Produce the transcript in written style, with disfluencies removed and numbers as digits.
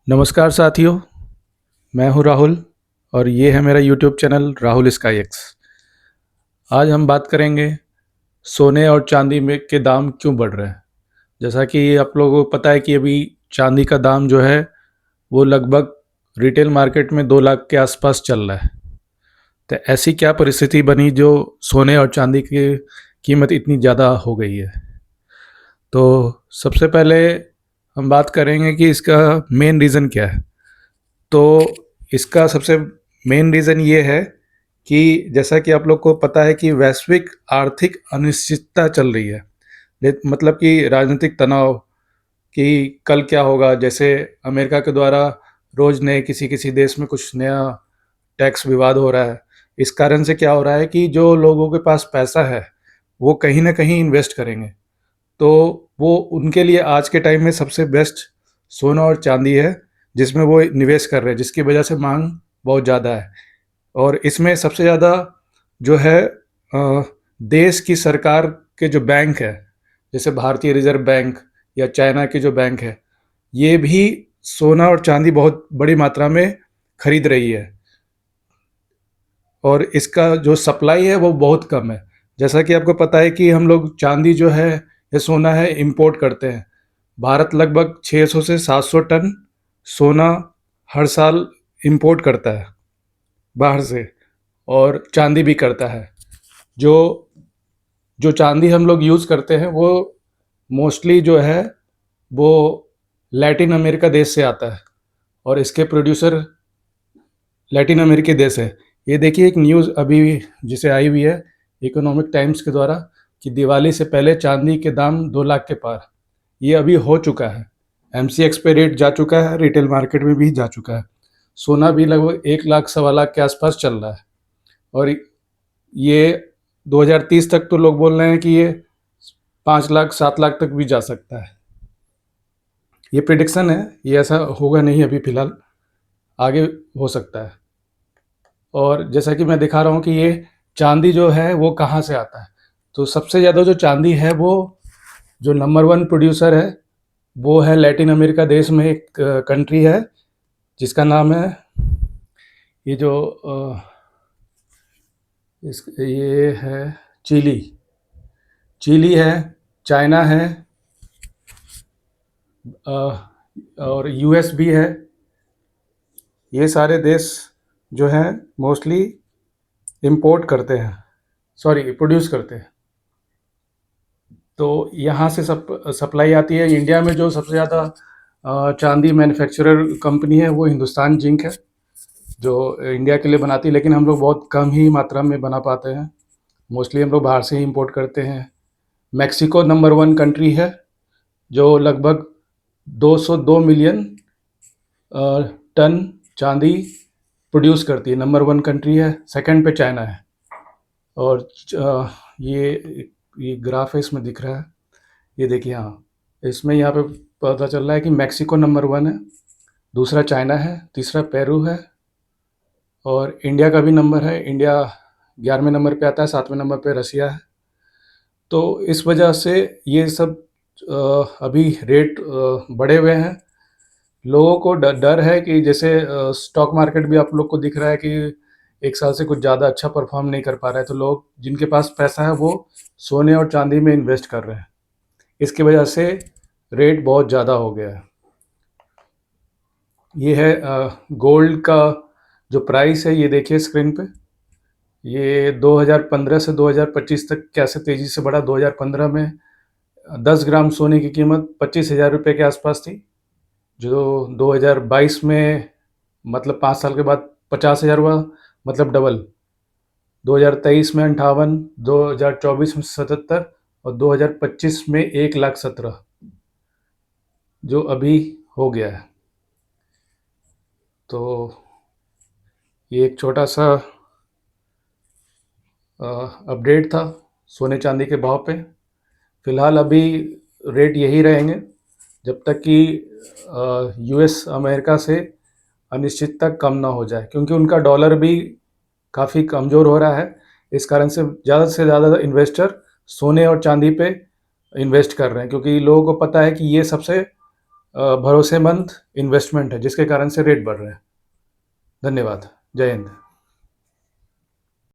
नमस्कार साथियों, मैं हूं राहुल और ये है मेरा YouTube channel Rahul sky x. आज हम बात करेंगे सोने और चांदी में के दाम क्यों बढ़ रहे हैं। जैसा कि आप लोगों को पता है कि अभी चांदी का दाम जो है वो लगभग रिटेल मार्केट में 2 लाख के आसपास चल रहा है। तो ऐसी क्या परिस्थिति बनी जो सोने और चांदी की कीमत इतनी ज़्यादा हो गई है। तो सबसे पहले हम बात करेंगे कि इसका मेन रीज़न क्या है। तो इसका सबसे मेन रीज़न ये है कि जैसा कि आप लोग को पता है कि वैश्विक आर्थिक अनिश्चितता चल रही है। मतलब कि राजनीतिक तनाव कि कल क्या होगा। जैसे अमेरिका के द्वारा रोज़ नए किसी किसी देश में कुछ नया टैक्स विवाद हो रहा है। इस कारण से क्या हो रहा है कि जो लोगों के पास पैसा है वो कहीं ना कहीं इन्वेस्ट करेंगे। तो वो उनके लिए आज के टाइम में सबसे बेस्ट सोना और चांदी है, जिसमें वो निवेश कर रहे हैं, जिसकी वजह से मांग बहुत ज़्यादा है। और इसमें सबसे ज़्यादा जो है देश की सरकार के जो बैंक है, जैसे भारतीय रिजर्व बैंक या चाइना के जो बैंक है, ये भी सोना और चांदी बहुत बड़ी मात्रा में खरीद रही है। और इसका जो सप्लाई है वो बहुत कम है। जैसा कि आपको पता है कि हम लोग चांदी जो है या सोना है इंपोर्ट करते हैं। भारत लगभग 600 से 700 टन सोना हर साल इंपोर्ट करता है बाहर से, और चांदी भी करता है। जो जो चांदी हम लोग यूज़ करते हैं वो मोस्टली जो है वो लैटिन अमेरिका देश से आता है, और इसके प्रोड्यूसर लैटिन अमेरिकी देश है। ये देखिए एक न्यूज़ अभी जिसे आई हुई है इकोनॉमिक टाइम्स के द्वारा कि दिवाली से पहले चांदी के दाम 2 लाख के पार। ये अभी हो चुका है। एमसीएक्स पे रेट जा चुका है, रिटेल मार्केट में भी जा चुका है। सोना भी लगभग 1 लाख सवा लाख के आसपास चल रहा है। और ये 2030 तक तो लोग बोल रहे हैं कि ये 5 लाख 7 लाख तक भी जा सकता है। ये प्रिडिक्शन है, ये ऐसा होगा नहीं अभी फ़िलहाल, आगे हो सकता है। और जैसा कि मैं दिखा रहा हूँ कि ये चांदी जो है वो कहाँ से आता है। तो सबसे ज़्यादा जो चांदी है वो जो नंबर 1 प्रोड्यूसर है वो है लैटिन अमेरिका देश में एक कंट्री है जिसका नाम है ये जो ये है चिली। चिली है, चाइना है, और यूएस भी है। ये सारे देश जो हैं मोस्टली इंपोर्ट करते हैं, सॉरी प्रोड्यूस करते हैं। तो यहाँ से सप्लाई आती है। इंडिया में जो सबसे ज़्यादा चांदी मैन्युफैक्चरर कंपनी है वो हिंदुस्तान जिंक है, जो इंडिया के लिए बनाती है, लेकिन हम लोग बहुत कम ही मात्रा में बना पाते हैं। मोस्टली हम लोग बाहर से ही इंपोर्ट करते हैं। मैक्सिको नंबर 1 कंट्री है जो लगभग 202 मिलियन टन चांदी प्रोड्यूस करती है। नंबर 1 कंट्री है। सेकंड पे चाइना है। और ये ग्राफ है, इसमें दिख रहा है, ये देखिए। हाँ, इसमें यहाँ पे पता चल रहा है कि मैक्सिको नंबर 1 है, दूसरा चाइना है, तीसरा पेरू है, और इंडिया का भी नंबर है। इंडिया 11वें नंबर पे आता है, 7वें नंबर पे रसिया है। तो इस वजह से ये सब अभी रेट बढ़े हुए हैं। लोगों को डर है कि जैसे स्टॉक मार्केट भी आप लोग को दिख रहा है कि एक साल से कुछ ज़्यादा अच्छा परफॉर्म नहीं कर पा रहा है। तो लोग जिनके पास पैसा है वो सोने और चांदी में इन्वेस्ट कर रहे हैं। इसकी वजह से रेट बहुत ज़्यादा हो गया है। ये है गोल्ड का जो प्राइस है, ये देखिए स्क्रीन पे। ये 2015 से 2025 तक कैसे तेज़ी से बढ़ा। 2015 में 10 ग्राम सोने की कीमत 25,000 रुपये के आसपास थी, जो 2022 में मतलब 5 साल के बाद 50,000 हुआ, मतलब डबल। 2023 में 58, 2024 में 77, और 2025 में 1,17,000 जो अभी हो गया है। तो ये एक छोटा सा अपडेट था सोने चांदी के भाव पे। फ़िलहाल अभी रेट यही रहेंगे जब तक कि यूएस अमेरिका से अनिश्चितता कम ना हो जाए, क्योंकि उनका डॉलर भी काफ़ी कमज़ोर हो रहा है। इस कारण से ज़्यादा इन्वेस्टर सोने और चांदी पे इन्वेस्ट कर रहे हैं, क्योंकि लोगों को पता है कि ये सबसे भरोसेमंद इन्वेस्टमेंट है जिसके कारण से रेट बढ़ रहे हैं। धन्यवाद। जय हिंद।